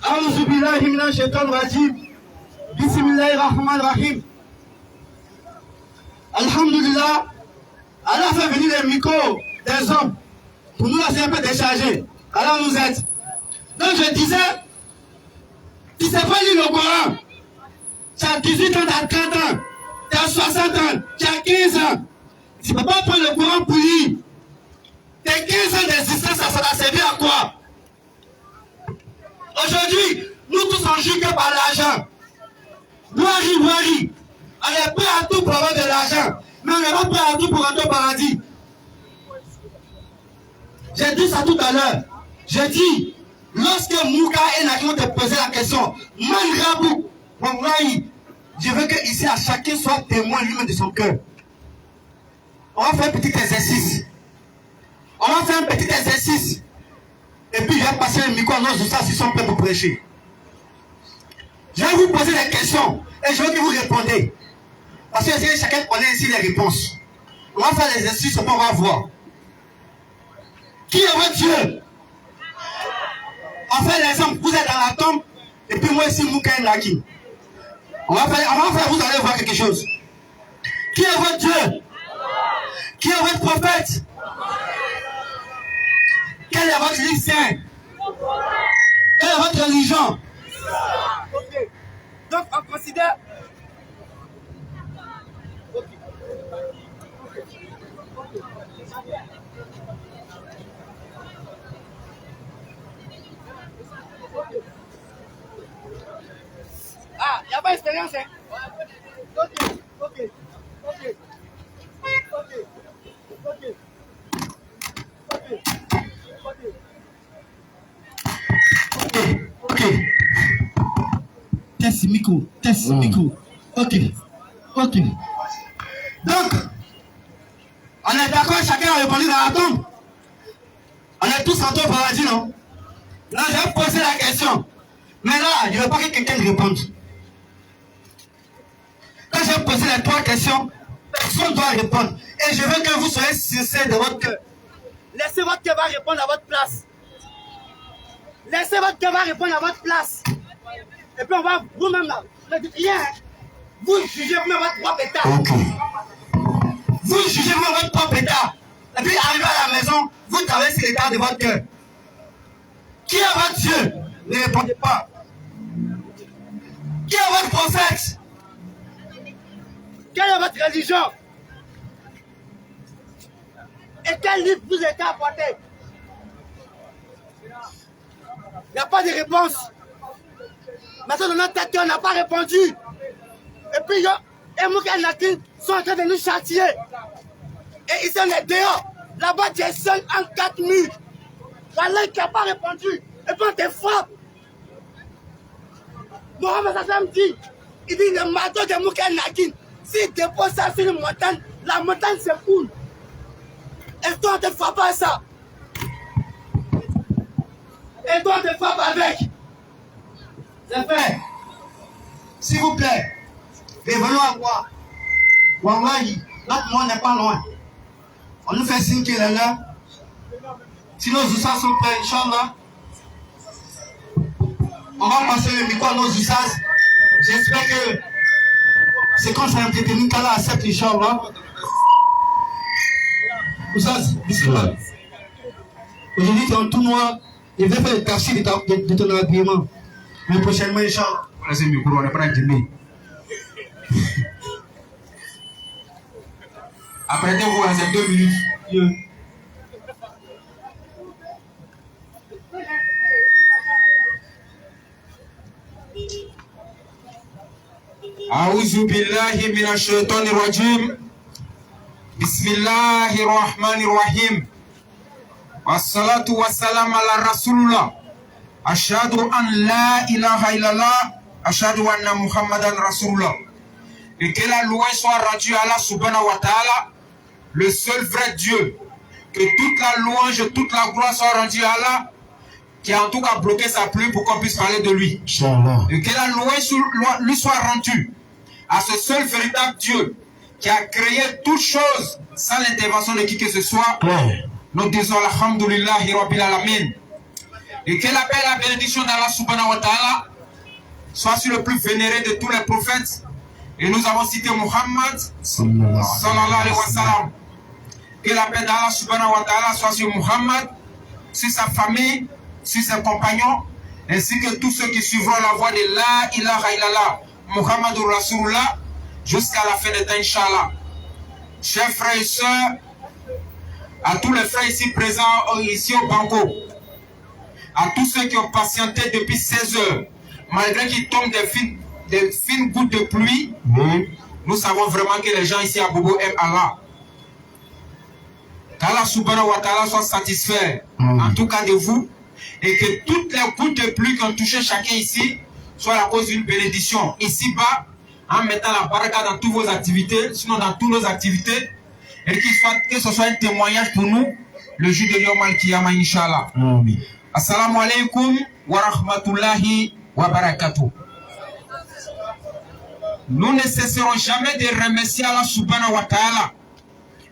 A'udhu billahi minash shaitanir rajim. Bismillahir rahmanir rahim. Alhamdulillah, Allah fait venir les micros des hommes pour nous laisser un peu décharger. Alors nous aide. Donc je disais, tu ne sais pas lire le Coran. Tu as 18 ans, tu as 30 ans, tu as 60 ans, tu as 15 ans. Tu ne peux pas prendre le Coran pour lire. Tes 15 ans d'existence, ça va servir à quoi? Aujourd'hui, nous tous on joue que par l'argent. Gloire. On est prêt à tout pour avoir de l'argent, mais on n'est pas prêt à tout pour rentrer au paradis. J'ai dit ça tout à l'heure. J'ai dit, lorsque Mouka et Naki ont te posé la question, Mangrabou, je veux que ici à chacun soit témoin lui-même de son cœur. On va faire un petit exercice. Et puis je vais passer le micro à nos ustads s'ils sont prêts pour prêcher. Je vais vous poser des questions et je veux que vous répondez. Parce que chacun connaît ici les réponses. On va faire l'exercice et puis on va voir. Qui est votre Dieu? On fait l'exemple, vous êtes dans la tombe et puis moi ici Mouka et Naki. On va faire, vous allez voir quelque chose. Qui est votre Dieu? Qui est votre prophète? Quel est votre livre saint? Quelle est votre religion? Ok. Donc on considère. Ah, il n'y a pas d'expérience, hein? Ok. Test micro. Ok. Donc, on est d'accord, chacun a répondu dans la tombe. On est tous rentrés au paradis, non? Là, je vais poser la question. Mais là, je ne veux pas que quelqu'un réponde. Quand je vais poser les 3 questions, personne ne doit répondre. Et je veux que vous soyez sincères de votre cœur. Laissez votre cœur répondre à votre place. Et puis on va vous-même là. Ne dites rien. Vous jugez vous-même votre propre état. Vous jugez vous-même votre propre état. Et puis arrivé à la maison, vous traversez l'état de votre cœur. Qui est votre Dieu? Ne répondez pas. Qui est votre prophète? Quelle est votre religion? Et quel livre vous êtes apporté? Il n'y a pas de réponse. Maintenant, dans notre tête, on n'a pas répondu. Et puis, et Mouka et Naki sont en train de nous châtier. Et ici, on est dehors. Là-bas, tu es seul en 4 murs. La langue qui n'a pas répondu. Et puis, on te frappe. Mohamed Hassan dit, il dit le marteau de Mouka et Naki, s'il dépose ça sur une montagne, la montagne s'écoule. Et toi, on te frappe à ça. Et toi, on te frappe avec. C'est fait. S'il vous plaît, revenons à quoi? Wallahi, notre monde n'est pas loin. On nous fait signe qu'il est là. Si nos oussas sont prêts, Inch'Allah, on va passer le micro à nos oussas. J'espère que c'est comme ça entretenu qu'Allah accepte, Inch'Allah. Oussas, bismillah. Aujourd'hui, tu es en tout noir. Je vais faire le tafsir de ton habillement. Mais prochainement, Inch'Allah. C'est le micro, on n'est pas dans le après vous, c'est 2 minutes. أعوذ بالله من الشيطان الرجيم بسم الله الرحمن الرحيم والصلاة والسلام على رسول الله أشهد أن لا إله إلا الله أشهد أن محمدا رسول الله. Et que la louange soit rendue à Allah subhanahu wa ta'ala, le seul vrai Dieu. Que toute la louange, toute la gloire soit rendue à Allah, qui a en tout cas bloqué sa pluie pour qu'on puisse parler de lui. Et que la louange lui soit rendue à ce seul véritable Dieu qui a créé toute chose sans l'intervention de qui que ce soit. Nous disons Alhamdulillahi Rabbil Alamin. Et que la paix et la bénédiction d'Allah subhanahu wa ta'ala soit sur le plus vénéré de tous les prophètes. Et nous avons cité Muhammad sallallahu alayhi wa sallam. Que la paix d'Allah subhanahu wa ta'ala soit sur Muhammad, sur sa famille, sur ses compagnons, ainsi que tous ceux qui suivront la voie de La ilaha illallah, Muhammadur Rasulullah, jusqu'à la fin des temps, Inch'Allah. Chers frères et sœurs, à tous les frères ici présents, ici au Bango, à tous ceux qui ont patienté depuis 16 heures, malgré qu'il tombe des fines gouttes de pluie, nous savons vraiment que les gens ici à Bobo aiment Allah. Qu'Allah subhanahu wa ta'ala soit satisfait, en tout cas de vous, et que toutes les gouttes de pluie qui ont touché chacun ici soient à cause d'une bénédiction ici-bas, en mettant la baraka dans toutes vos activités, sinon dans toutes nos activités, et que ce soit un témoignage pour nous, le jour de Yom Al-Qiyamah, Inch'Allah. Assalamu alaikum wa rahmatullahi wa barakatuh. Nous ne cesserons jamais de remercier Allah subhanahu wa ta'ala,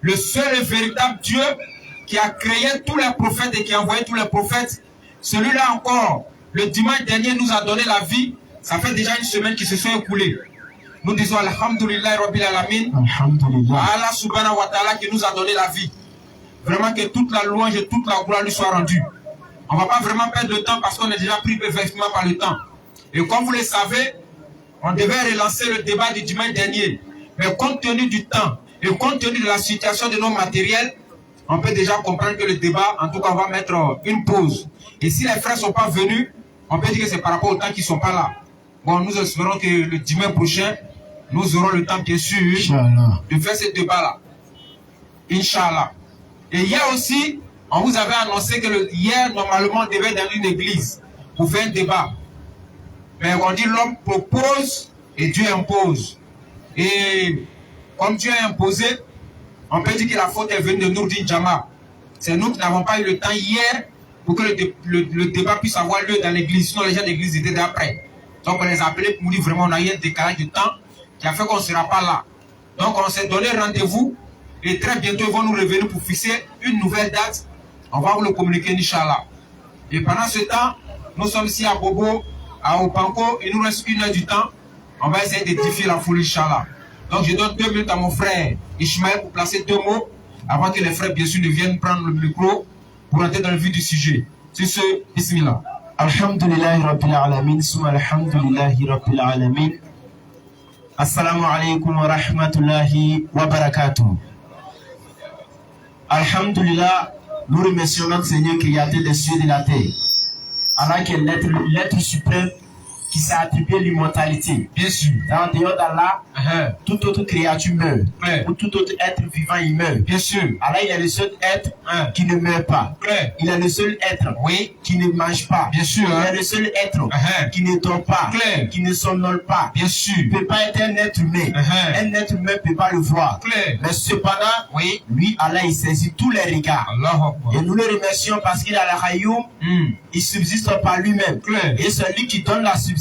le seul et véritable Dieu qui a créé tous les prophètes et qui a envoyé tous les prophètes. Celui-là encore, le dimanche dernier, nous a donné la vie. Ça fait déjà une semaine qui se sont écoulées. Nous disons Alhamdulillah Rabbil Alamin. Allah subhanahu wa ta'ala qui nous a donné la vie. Vraiment que toute la louange et toute la gloire lui soit rendue. On ne va pas vraiment perdre le temps parce qu'on est déjà pris effectivement par le temps. Et comme vous le savez, on devait relancer le débat du dimanche dernier. Mais compte tenu du temps et compte tenu de la situation de nos matériels, on peut déjà comprendre que le débat, en tout cas, on va mettre une pause. Et si les frères ne sont pas venus, on peut dire que c'est par rapport au temps qu'ils ne sont pas là. Bon, nous espérons que le dimanche prochain, nous aurons le temps, bien sûr, de faire ce débat-là. Inch'Allah. Et hier aussi, on vous avait annoncé que hier, normalement, on devait être dans une église pour faire un débat. Mais on dit l'homme propose et Dieu impose. Et comme Dieu a imposé, on peut dire que la faute est venue de Nourdine Jama. C'est nous qui n'avons pas eu le temps hier pour que le débat puisse avoir lieu dans l'église. Sinon, les gens de l'église étaient d'après. Donc, on les a appelés pour nous dire vraiment on a eu un décalage de temps qui a fait qu'on ne sera pas là. Donc, on s'est donné rendez-vous et très bientôt, ils vont nous revenir pour fixer une nouvelle date. On va vous le communiquer, Inch'Allah. Et pendant ce temps, nous sommes ici à Bobo, à Opanko, il nous reste 1 heure du temps. On va essayer d'édifier la foule, Inch'Allah. Donc, je donne 2 minutes à mon frère Ishmael pour placer 2 mots avant que les frères, bien sûr, ne viennent prendre le micro pour entrer dans le vif du sujet. Sur ce, Bismillah. Alhamdulillahi Rabbil Alamin, summa alhamdulillahi Rabbil Alamin. Assalamu alaikum wa rahmatullahi wa barakatuh. Alhamdulillah, nous remercions notre Seigneur créateur des cieux et de la terre. Allah qui est l'être suprême qui s'est attribué l'immortalité. Bien sûr. En dehors d'Allah, toute autre créature meurt. Ou tout autre être vivant, il meurt. Bien sûr. Allah, il est le seul être qui ne meurt pas. Il est le seul être qui ne mange pas. Bien sûr. Il est le seul être qui ne dort pas. Qui ne somnole pas. Bien sûr. Il ne peut pas être un être humain. Un être humain ne peut pas le voir. Mais cependant, lui, Allah, il saisit tous les regards. Et nous le remercions parce qu'il a la Hayoum. Il subsiste par lui-même. Et c'est lui qui donne la subsistance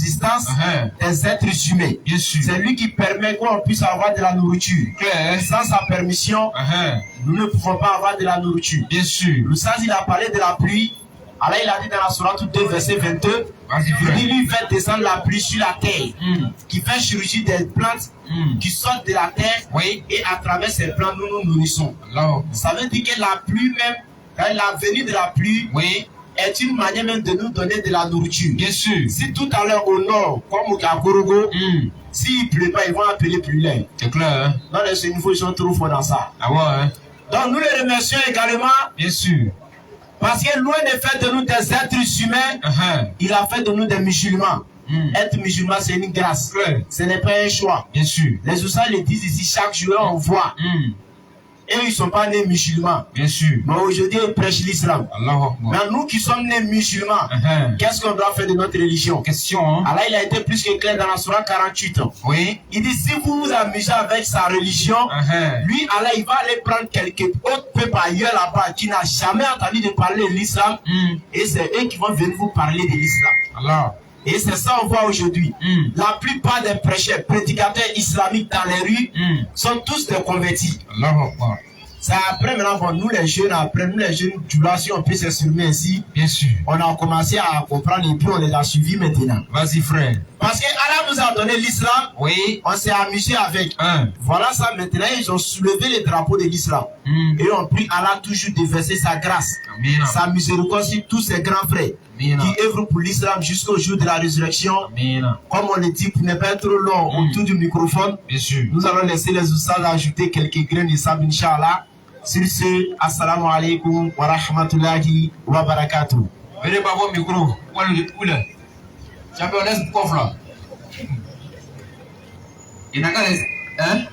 des êtres humains. C'est lui qui permet qu'on puisse avoir de la nourriture. Sans sa permission, nous ne pouvons pas avoir de la nourriture. Bien sûr. Le sage, il a parlé de la pluie. Allah, il a dit dans la Sourate 2, verset 22, il lui fait descendre la pluie sur la terre, qui fait surgir des plantes qui sortent de la terre, et à travers ces plantes, nous nous nourrissons. Ça veut dire que la pluie même, la venue de la pluie, est une manière même de nous donner de la nourriture. Bien sûr. Si tout à l'heure au nord, comme au Kakorogo, s'il ne pleut pas, ils vont appeler plus l'air. C'est clair, hein? Dans ce niveau, ils sont trop forts dans ça. Ah ouais, hein? Donc nous les remercions également. Bien sûr. Parce que loin de faire de nous des êtres humains, il a fait de nous des musulmans. Être musulman, c'est une grâce. Ce n'est pas un choix. Bien sûr. Les Oussas le disent ici, chaque jour on voit. Et ils ne sont pas nés musulmans. Bien sûr. Mais aujourd'hui, ils prêchent l'islam. Mais nous qui sommes nés musulmans, qu'est-ce qu'on doit faire de notre religion? Question, hein? Allah, il a été plus que clair dans la Sourate 48. Il dit, si vous vous amusez avec sa religion, lui, Allah, il va aller prendre quelques autres peuples ailleurs là-bas qui n'a jamais entendu de parler de l'islam. Et c'est eux qui vont venir vous parler de l'islam. Et c'est ça on voit aujourd'hui. La plupart des prêcheurs, prédicateurs islamiques dans les rues sont tous des convertis. C'est après maintenant, bon, nous les jeunes, du là, si on peut s'exprimer ainsi, bien sûr, on a commencé à comprendre et puis on les a suivis maintenant. Vas-y frère. Parce que Allah nous a donné l'islam, oui, on s'est amusé avec. Voilà ça maintenant, ils ont soulevé les drapeaux de l'islam. Et on prie Allah toujours de verser sa grâce, sa miséricorde sur tous ses grands frères qui œuvrent pour l'islam jusqu'au jour de la résurrection. Comme on le dit, pour ne pas être trop long autour du microphone, nous allons laisser les oustaz ajouter quelques grains de sable, Inch'Allah. Sur ce, assalamu alaikum wa rahmatullahi wa barakatuh. Venez pas voir le micro. Champion, laisse le coffre là. Il n'a qu'à laisser. Hein?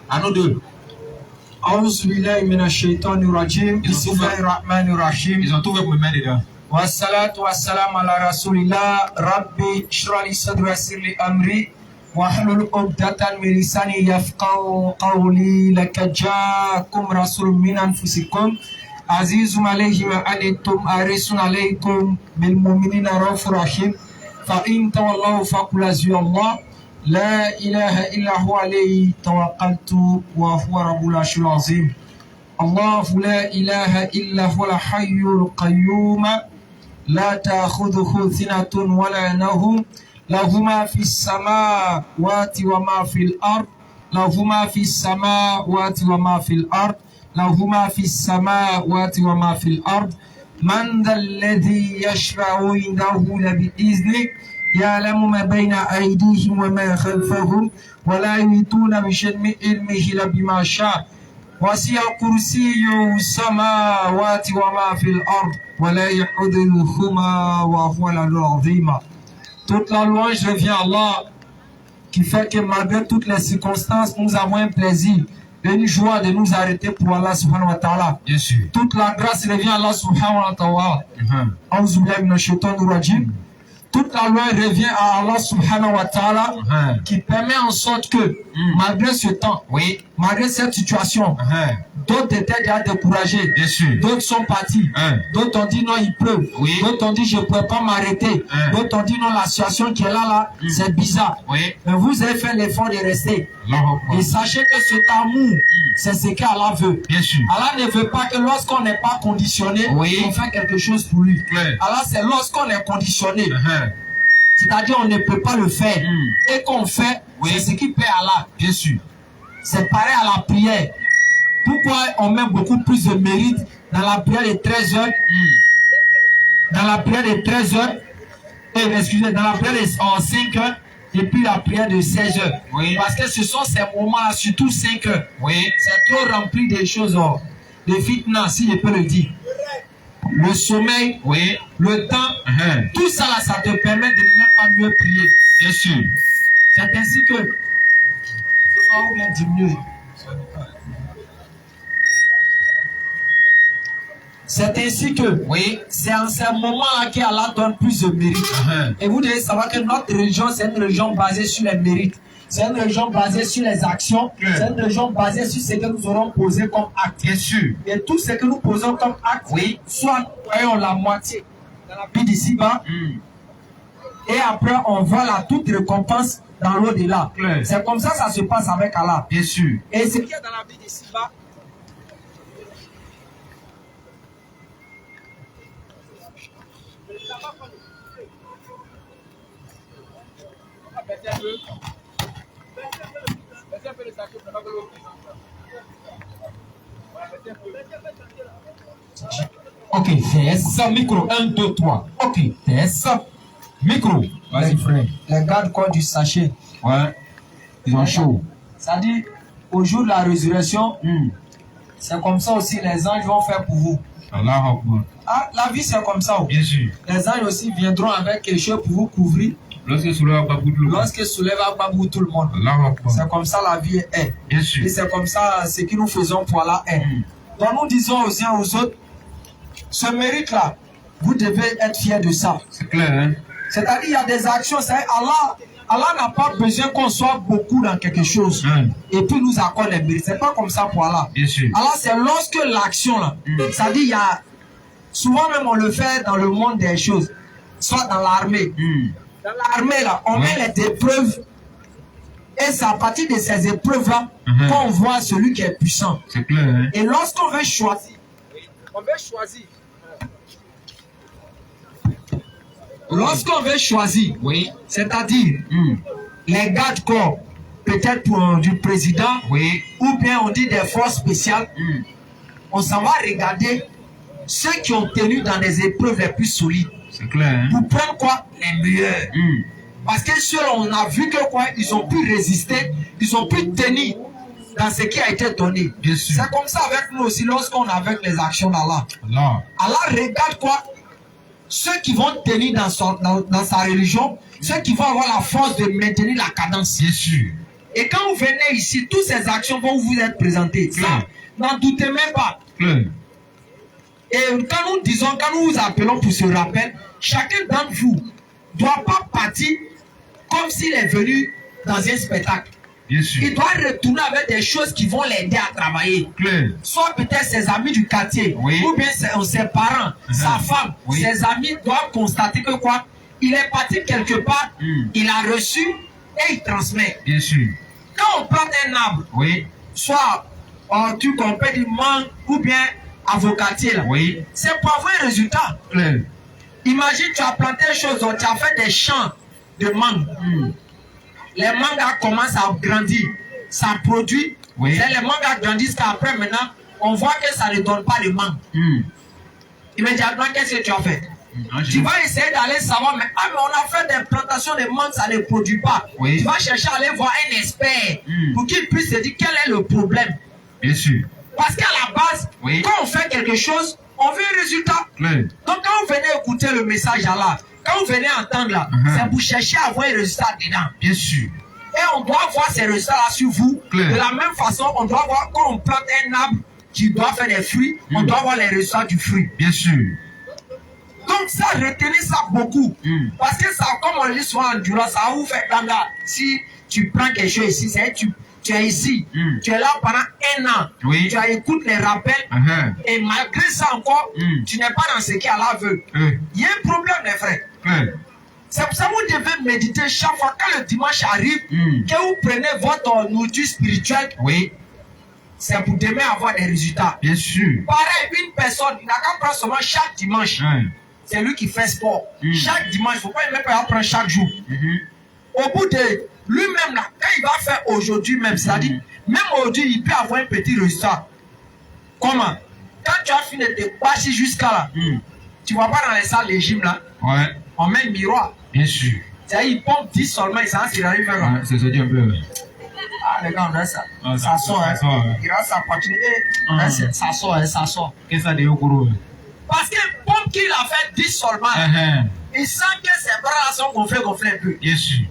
À nous deux. A'udhu billahi minash shaitanir rajim. Bismillahir rahmanir rahim. Ils ont tout fait pour me mettre dedans. Wassalatu wassalamu ala rasulillah. Rabbi shrah li sadri wa yassir li amri. واحلل عقدة من لساني يفقهوا قولي لقد جاءكم رسول من أنفسكم عزيز عليه ما عنتم حريص عليكم بالمؤمنين رؤوف رحيم فإن تولوا فقل حسبي الله لا إله إلا هو عليه توكلت وهو رب العرش العظيم الله لا إله إلا هو الحي القيوم لا تأخذه سنة ولا نوم له ما في السماوات وما في الأرض له ما في السماوات وما في الأرض له ما في السماوات وما في الأرض من ذا الذي يشفع عنده بإذنه يعلم ما بين أيديهم وما خلفهم ولا يحيطون بشيء من علمه إلا بما شاء وسع كرسيه السماوات وما في الأرض ولا يحوطهما وهو العلي العظيم. Toute la louange revient à Allah qui fait que malgré toutes les circonstances, nous avons un plaisir et une joie de nous arrêter pour Allah subhanahu wa ta'ala. Bien sûr. Toute la grâce revient à Allah subhanahu wa ta'ala. Toute la loi revient à Allah subhanahu wa ta'ala qui permet en sorte que malgré ce temps, malgré cette situation, d'autres étaient déjà découragés, d'autres sont partis, d'autres ont dit non il pleut, d'autres ont dit je ne peux pas m'arrêter, d'autres ont dit non la situation qui est là, c'est bizarre. Mais vous avez fait l'effort de rester. Et sachez que cet amour, c'est ce qu'Allah veut. Allah ne veut pas que lorsqu'on n'est pas conditionné, on fait quelque chose pour lui. Allah c'est lorsqu'on est conditionné. C'est-à-dire on ne peut pas le faire. Et qu'on fait, c'est ce qui plaît à Allah. Bien sûr. C'est pareil à la prière. Pourquoi on met beaucoup plus de mérite dans la prière de 13 heures dans la prière de 13 heures excusez, dans la prière de 5 heures et puis la prière de 16 heures. Parce que ce sont ces moments-là, surtout 5 heures. C'est trop rempli de choses, de fitna, si je peux le dire. Le sommeil, le temps, tout ça là, ça te permet de ne même pas mieux prier. Bien sûr. C'est ainsi que ça ou bien diminuer. C'est ainsi que c'est en ce moment-là qu'Allah donne plus de mérite. Et vous devez savoir que notre religion, c'est une religion basée sur les mérites. C'est une religion basée sur les actions. C'est une religion basée sur ce que nous aurons posé comme acte. Bien sûr. Et tout ce que nous posons comme acte, soit nous voyons la moitié dans la vie d'ici-bas, et après on voit la toute récompense dans l'au-delà. C'est comme ça que ça se passe avec Allah. Bien sûr. Et ce qui est dans la vie d'ici-bas, ok, TS, micro, 1, 2, 3. Ok, TS, micro. Vas-y, frère. Les gardes-corps du sachet. Ils ont chaud. Ça dit, au jour de la résurrection, c'est comme ça aussi les anges vont faire pour vous. Allah. Ah, la vie c'est comme ça. Bien sûr. Les anges aussi viendront avec quelque chose pour vous couvrir. Lorsque soulève à Babou tout le monde. C'est comme ça la vie est. Bien sûr. Et c'est comme ça ce que nous faisons pour Allah est. Donc nous disons aux uns aux autres, ce mérite-là, vous devez être fiers de ça. C'est clair, hein? C'est-à-dire il y a des actions, c'est Allah n'a pas besoin qu'on soit beaucoup dans quelque chose et puis nous accorde les mérites. C'est pas comme ça pour Allah. Bien sûr. Allah c'est lorsque l'action là, c'est-à-dire il y a souvent même on le fait dans le monde des choses, soit dans l'armée. Dans l'armée, là, on met les épreuves. Et c'est à partir de ces épreuves-là qu'on voit celui qui est puissant. C'est clair. Hein? Et lorsqu'on veut choisir, lorsqu'on veut choisir, Oui. c'est-à-dire les gardes-corps, peut-être pour du président, Oui. ou bien on dit des forces spéciales, on s'en va regarder ceux qui ont tenu dans des épreuves les plus solides. C'est clair. Hein? Pour prendre quoi? Les meilleurs. Parce que ceux on a vu que quoi, ils ont pu résister, ils ont pu tenir dans ce qui a été donné. Bien sûr. C'est comme ça avec nous aussi lorsqu'on est avec les actions d'Allah. Allah. Allah regarde quoi? Ceux qui vont tenir dans sa religion, ceux qui vont avoir la force de maintenir la cadence. Bien sûr. Et quand vous venez ici, toutes ces actions vont vous être présentées. Ça, n'en doutez même pas. Claire. Et quand nous disons, quand nous vous appelons pour ce rappel, chacun d'entre vous ne doit pas partir comme s'il est venu dans un spectacle. Bien sûr. Il doit retourner avec des choses qui vont l'aider à travailler. Claire. Soit peut-être ses amis du quartier, Oui. ou bien ses parents, sa femme, Oui. ses amis doivent constater que quoi, il est parti quelque part, il a reçu et il transmet. Bien sûr. Quand on plante un arbre, Oui. soit en truc qu'on peut dire mangue ou bien avocatier, là, Oui. c'est pour avoir un résultat. Claire. Imagine, tu as planté une chose, tu as fait des champs de mangue. Les mangas commencent à grandir, ça produit. Oui. Et les mangas grandissent qu'après maintenant, on voit que ça ne donne pas de mangue. Immédiatement, qu'est-ce que tu as fait? Tu vas essayer d'aller savoir, mais on a fait des plantations de mangue, ça ne produit pas. Oui. Tu vas chercher à aller voir un expert pour qu'il puisse te dire quel est le problème. Bien sûr. Parce qu'à la base, Oui. quand on fait quelque chose, on veut un résultat. Claire. Donc quand vous venez écouter le message là, quand vous venez entendre là, c'est pour chercher à avoir un résultat dedans. Bien sûr. Et on doit voir ces résultats-là sur vous. Claire. De la même façon, on doit voir quand on plante un arbre qui doit faire des fruits, on doit voir les résultats du fruit. Bien sûr. Donc ça, retenez ça beaucoup. Parce que ça, comme on le dit souvent en Dura, ça va vous faire ganga. Si tu prends quelque chose ici, c'est tu es ici, tu es là pendant un an, Oui. tu écoutes les rappels, et malgré ça encore, tu n'es pas dans ce qu'Allah veut. Il y a un problème, les frères. Claire. C'est pour ça que vous devez méditer chaque fois quand le dimanche arrive, que vous prenez votre nourriture spirituelle, Oui. c'est pour demain avoir des résultats. Bien sûr. Pareil, une personne, il n'a qu'à prendre seulement chaque dimanche. C'est lui qui fait sport. Chaque dimanche, il ne faut pas même pas prendre chaque jour. Au bout de lui-même, là, quand il va faire aujourd'hui même, c'est-à-dire, même aujourd'hui, il peut avoir un petit résultat. Comment? Quand tu as fini de te bâcher jusqu'à là, tu ne vas pas dans les salles de gym là, Ouais. on met un miroir. Bien sûr. C'est-à-dire, il pompe 10 seulement, il s'en arrive vers là. C'est ça dit un peu. Ah, les gars, on a ça. Ah, Ça sort, hein. ça sort, hein. Il reste à continuer. Hein, ça sort, hein, ça sort. Qu'est-ce que ça dit au courant? Parce que pompe qu'il a fait 10 seulement, il sent que ses bras là sont gonflés un peu. Bien sûr.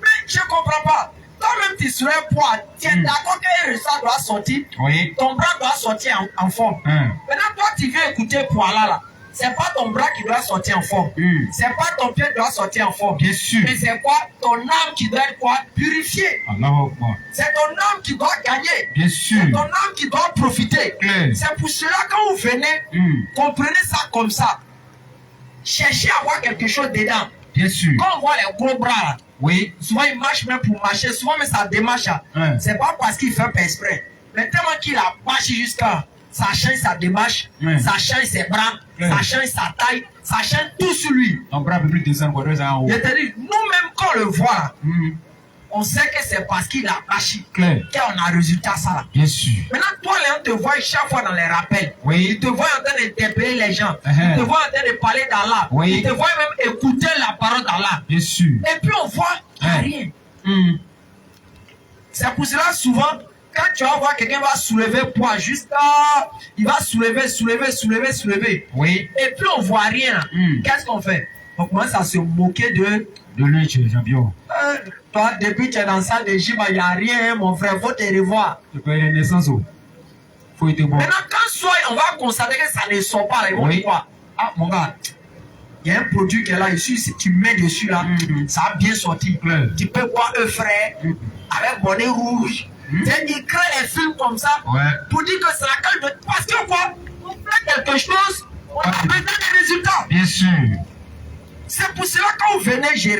Mais je ne comprends pas. Toi-même, tu serais poids. Tu es d'accord que le sang doit sortir. Oui. Ton bras doit sortir en forme. Maintenant, toi, tu viens écouter poids là. C'est pas ton bras qui doit sortir en forme. C'est pas ton pied qui doit sortir en forme. Bien sûr. Mais c'est quoi? Ton âme qui doit être quoi? Purifiée. Allahu Akbar. C'est ton âme qui doit gagner. Bien sûr. C'est ton âme qui doit profiter. Claire. C'est pour cela quand vous venez, comprenez ça comme ça. Cherchez à avoir quelque chose dedans. Bien sûr. Quand on voit les gros bras là, Oui. souvent il marche même pour marcher, souvent mais ça démarche. C'est pas parce qu'il fait pas exprès. Mais tellement qu'il a marché jusqu'à, ça change sa démarche, ça change ses bras, ça change sa taille, ça change tout sur lui. Ton bras peut plus descendre, quoi, en haut. Je te dis, nous-mêmes quand on le voit, on sait que c'est parce qu'il a marché Claire. qu'on a résultat ça là. Bien sûr. Maintenant, toi, là, on te voit chaque fois dans les rappels. Oui. Il te voit en train d'interpeller les gens. Il te voit en train de parler d'Allah. Oui. Il te voit même écouter la parole d'Allah. Bien sûr. Et puis on voit rien. C'est pour cela souvent, quand tu vas voir quelqu'un va soulever poids jusqu'à... Il va soulever. Oui. Et puis on voit rien. Qu'est-ce qu'on fait? On commence à se moquer de lui, tu es champion. Toi, depuis que tu es dans la salle de gym, il n'y a rien, mon frère, faut te revoir. Tu peux aller naissance. Faut être bon. Maintenant, quand soit on va constater que ça ne sort pas, là, ils vont dire quoi? Ah, mon gars, il y a un produit qui est là, ici, si tu mets dessus, là, ça a bien sorti. Tu peux boire un frais avec bonnet rouge. Il crée les films comme ça pour dire que c'est la calme. Parce que quoi? On fait quelque chose, on a besoin des résultats. Bien sûr. C'est pour cela que quand vous venez, je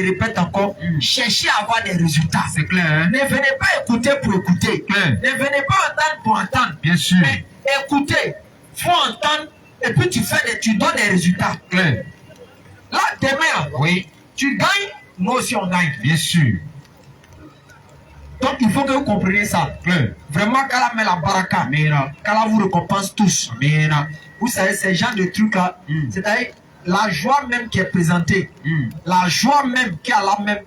répète encore, cherchez à avoir des résultats. C'est clair, hein? Ne venez pas écouter pour écouter. Clair. Ne venez pas entendre pour entendre. Bien sûr. Mais écoutez, faut entendre et puis tu donnes des résultats. Clair. Là, demain, Oui. tu gagnes, nous aussi on gagne. Bien sûr. Donc il faut que vous compreniez ça. Clair. Vraiment, qu'Allah met la baraka. Qu'Allah vous récompense tous. Vous savez, ces genres de trucs-là, c'est-à-dire la joie même qui est présentée, la joie même qu'Allah même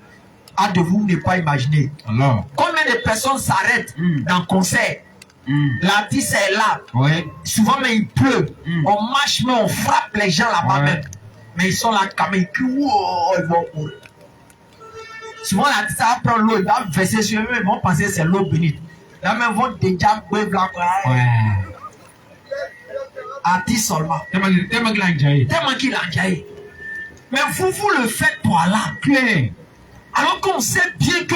a de vous ne pas imaginer. Alors. Combien de personnes s'arrêtent dans le concert? L'artiste est là. Oui. Souvent, mais il pleut. On marche, mais on frappe les gens là-bas même. Mais ils sont là quand même. Ils vont courir. Souvent, l'artiste va prendre l'eau, il va verser sur eux, ils vont penser que c'est l'eau bénite. Là, même, ils vont déjà boire là. Artiste seulement. Tellement qu'il a enjaillé. Tellement qu'il a enjaillé. Mais vous le faites pour Allah. Clair. Alors qu'on sait bien que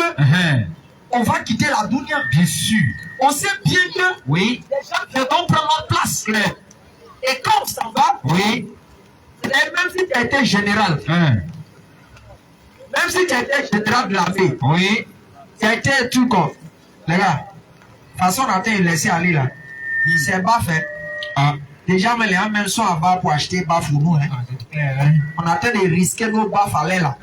on va quitter la dunya. Bien sûr. On sait bien que oui. les gens viendront prendre notre place. Clair. Et quand on s'en va, oui. Et même si tu as été général, même si tu as été général de l'armée, oui. Tu as été un truc comme, les gars, de toute façon, on a été laissé aller là. C'est bas fait. Déjà, mais les gens même sont à bas pour acheter bas pour nous. On a été de risquer nos bas fallait là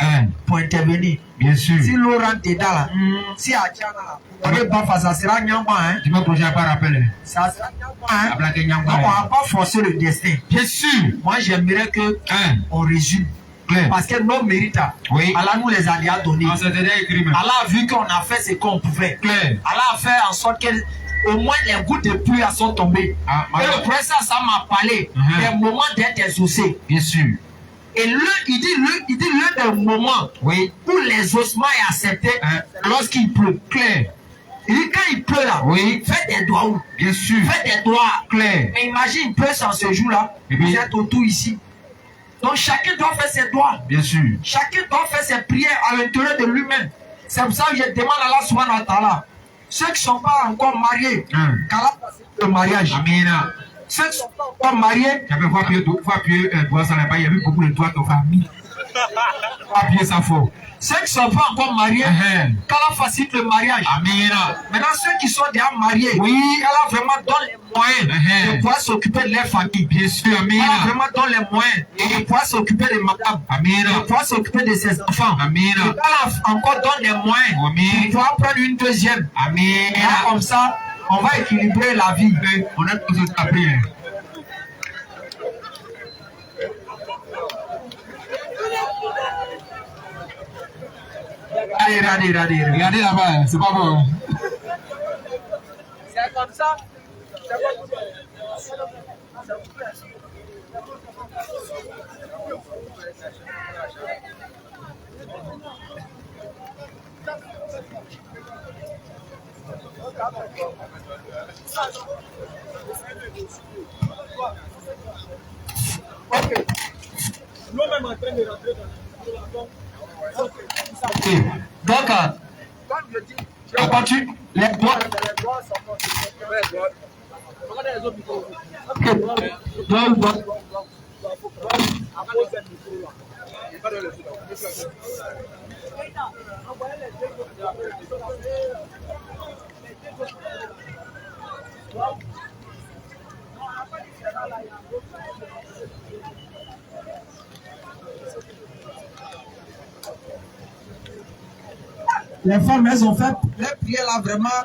pour intervenir. Bien sûr. Si l'eau rentre dedans là, si à Tchana là, on est bas, ça sera nyamba. Tu me projet pas rappeler. Ça sera nyamba. Donc, on va pas forcer le destin. Bien sûr. Moi, j'aimerais que on résume. Parce que nos mérites, Allah nous les a déjà donnés. Allah a vu qu'on a fait ce qu'on pouvait. Allah a fait en sorte que au moins les gouttes de pluie sont tombées. Et le professeur ça m'a parlé des moments d'être exaucé. Bien sûr. Et il dit l'un des moments où l'exaucement est accepté lorsqu'il pleut. Clair. Il dit quand il pleut là, faites des doigts. Bien sûr. Faites des doigts. Clair. Mais imagine, il pleut sans ce jour-là. Vous êtes autour ici. Donc chacun doit faire ses doigts. Bien sûr. Chacun doit faire ses prières à l'intérieur de lui-même. C'est pour ça que je demande à Allah subhanahu wa ta'ala. Ceux qui ne sont pas encore mariés, qu'Allah facilite le mariage. Amina. Ceux qui ne sont pas encore mariés, j'avais voir ça là-bas, il y avait beaucoup de doigts de famille. Appuyer ça fort. Ceux qui ne sont pas encore mariés, qu'Allah facilite le mariage. Amina. Maintenant, ceux qui sont déjà mariés, qu'Allah vraiment donne les moyens de pouvoir s'occuper de leur famille. Bien sûr, Amina. qu'Allah vraiment donne les moyens de pouvoir s'occuper de madame. Amina. De pouvoir s'occuper de ses enfants. Amina. qu'Allah encore donne les moyens de pouvoir prendre une deuxième. Amina. Et comme ça, on va équilibrer la vie. On a tous à prière. Regardez là-bas, c'est pas bon. C'est comme ça. Ok. Nous-mêmes en train de rentrer dans la tombe. Donc, comme je dis, je continue. Les doigts sont constitués. Regardez les autres micros. Ok. Doigts. Les femmes, elles ont fait les prières là vraiment.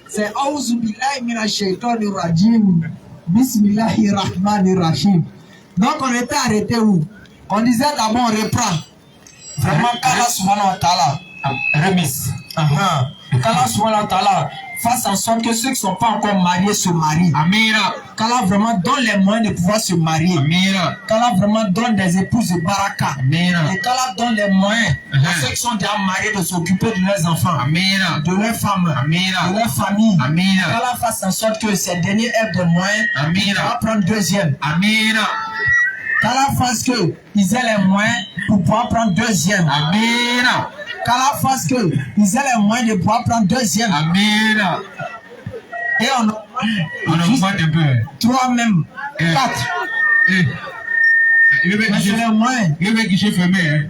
C'est Aouzu billahi minash shaitanir rajim. Bismillahir rahmanir rahim. Donc on était arrêté où? On disait d'abord on reprend. Vraiment, qu'Allah subhanahu wa ta'ala remise. Qu'Allah subhanahu wa ta'ala fasse en sorte que ceux qui ne sont pas encore mariés se marient. Amina. Qu'Allah vraiment donne les moyens de pouvoir se marier. Amina. Qu'Allah vraiment donne des épouses de baraka. Amina. Et qu'Allah donne les moyens à ceux qui sont déjà mariés de s'occuper de leurs enfants. Amina. De leurs femmes. Amina. De leur famille. Amina. Qu'Allah fasse en sorte que ces derniers aient des moyens. Amina. Pour prendre deuxième. Amina. Qu'Allah fasse qu'ils aient les moyens pour pouvoir prendre deuxième. Amina. Qu'Allah fasse qu'ils aient les moyens de pouvoir prendre deuxième. Amina. Et on augmente un peu. 3 même. 4. Mais c'est les moyens. Le mec qui s'est fermé, hein.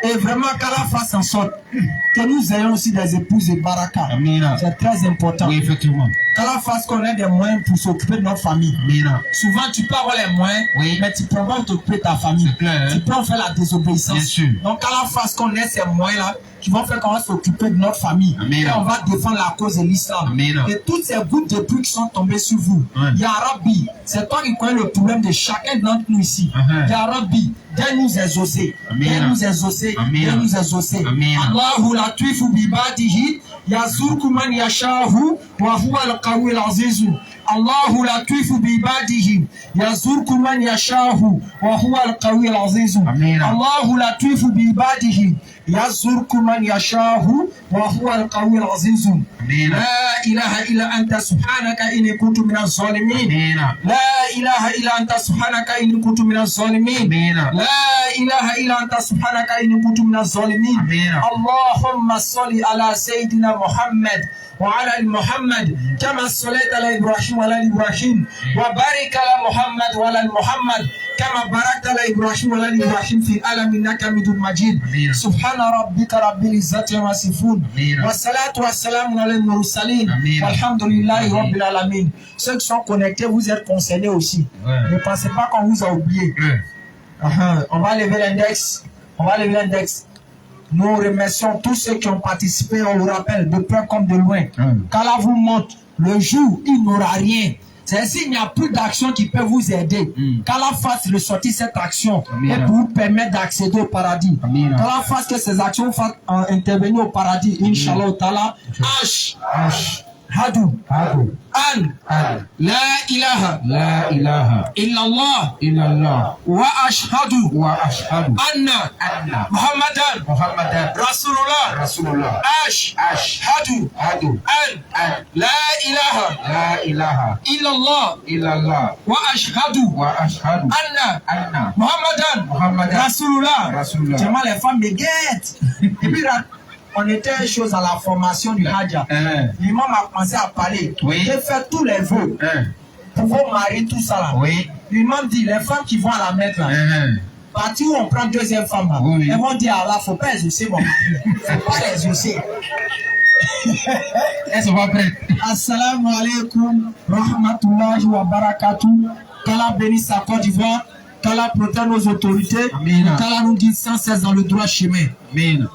Et vraiment qu'Allah fasse en sorte que nous ayons aussi des épouses et baraka. C'est très important. Oui, effectivement. Qu'Allah fasse qu'on ait des moyens pour s'occuper de notre famille. Souvent, tu peux avoir les moyens, mais tu ne peux pas t'occuper de ta famille. Clair, hein? Tu peux en faire la désobéissance. Bien sûr. Donc, qu'Allah fasse qu'on ait ces moyens-là qui vont faire qu'on va s'occuper de notre famille. Et on va défendre la cause de l'islam. Et toutes ces gouttes de pluie qui sont tombées sur vous. Ya Rabbi, c'est toi qui connais le problème de chacun d'entre nous ici. Ya Rabbi, donne-nous exaucer. Donne-nous exaucer. Donne-nous exaucer. Allahu latifu bibadihi yazurku man yashahu wa huwa al-qawi al-azizu. Allahu latifu bibadihi yazurku man yashahu wa huwa al-qawi al-azizu. Allahu latifu bibadihi yazurku man yashahu wa huwa al-qawi al-azizu. La ilaha illa anta subhanaka inni kuntu minaz zalimin. La ilaha illa anta subhanaka inni kuntu minaz zalimin. La ilaha illa anta subhanaka inni kuntu minaz zalimin. Allahumma salli ala sayyidina Muhammad وعلى ال محمد كما صليت على ابراهيم وعلى ال ابراهيم وبارك على محمد وعلى ال محمد كما باركت على ابراهيم وعلى ال ابراهيم في العالمين انك حميد مجيد سبحان ربك رب العزة عما يصفون والصلاة والسلام على المرسلين والحمد لله رب العالمين. Ceux qui sont connectés, vous êtes concernés aussi. Ne pensez pas qu'on vous a oublié. On va lever l'index. On va lever l'index. Nous remercions tous ceux qui ont participé, on le rappelle, de près comme de loin. Qu'Allah vous montre le jour, il n'aura rien. C'est s'il n'y a plus d'action qui peut vous aider. Qu'Allah fasse ressortir cette action et pour vous permettre d'accéder au paradis. Qu'Allah fasse que ces actions fassent intervenir au paradis. Inch'Allah ta'ala. Hadu. An. La ilaha. Illallah. Wa ashhadu. Anna. Muhammadan. Rasulullah. Ashhadu. An. La ilaha. Illallah. Wa ashhadu. Anna. Muhammadan. Rasulullah. Tellement les femmes me guettent. Et puis on était chose à la formation du Hadja. L'imam a commencé à parler. J'ai fait tous les vœux pour vos maris, tout ça là. L'imam dit, les femmes qui vont à la Mecque là, partie où on prend deuxième femme là, elles vont dire, Allah, faut pas exaucer mon mari. Faut pas l'exaucer. Elles sont pas prêtes. Assalamu alaikum, rahmatullahi wa barakatuh. Qu'Allah bénisse sa Côte d'Ivoire, qu'Allah protège nos autorités, qu'Allah nous guide sans cesse dans le droit chemin. Amen.